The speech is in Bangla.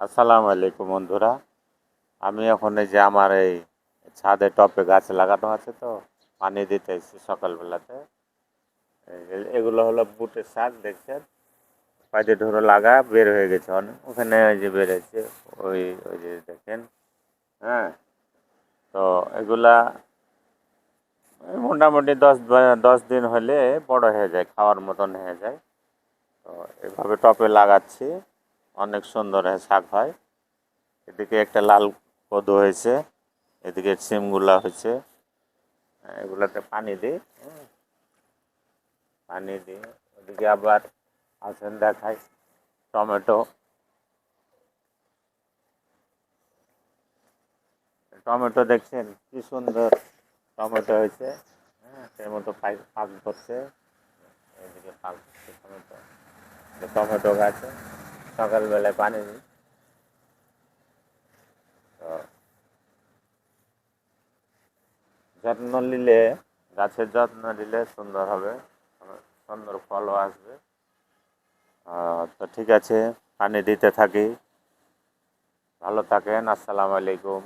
আসসালামু আলাইকুম বন্ধুরা। আমি এখন এই যে আমার এই ছাদে টবে গাছ লাগানো আছে, তো পানি দিতে এসেছি সকালবেলাতে। এগুলো হলো বুটের শাক, দেখছেন পাইতে ধরে লাগা বের হয়ে গেছে অনেক, ওখানে ওই যে বেড়েছে, ওই ওই যে দেখেন। হ্যাঁ, তো এগুলা এই মোটামুটি 10 দিন হলে বড় হয়ে যায়, খাওয়ার মতন হয়ে যায়। তো এভাবে টবে লাগাচ্ছি, অনেক সুন্দর শাক হয়। এদিকে একটা লাল কদু হয়েছে, এদিকে সিমগুলা হয়েছে। এগুলাতে পানি দিই, পানি দিই। ওদিকে আবার আসেন দেখাই টমেটো। টমেটো দেখছেন কি সুন্দর টমেটো হয়েছে। হ্যাঁ, সে মতো পাক করছে। এদিকে পাক করছে টমেটো। টমেটো গাছে সকালবেলায় পানি দিই। তো যত্ন নিলে, গাছের যত্ন নিলে সুন্দর হবে, সুন্দর ফলও আসবে। তো ঠিক আছে, পানি দিতে থাকি। ভালো থাকেন। আসসালামু আলাইকুম।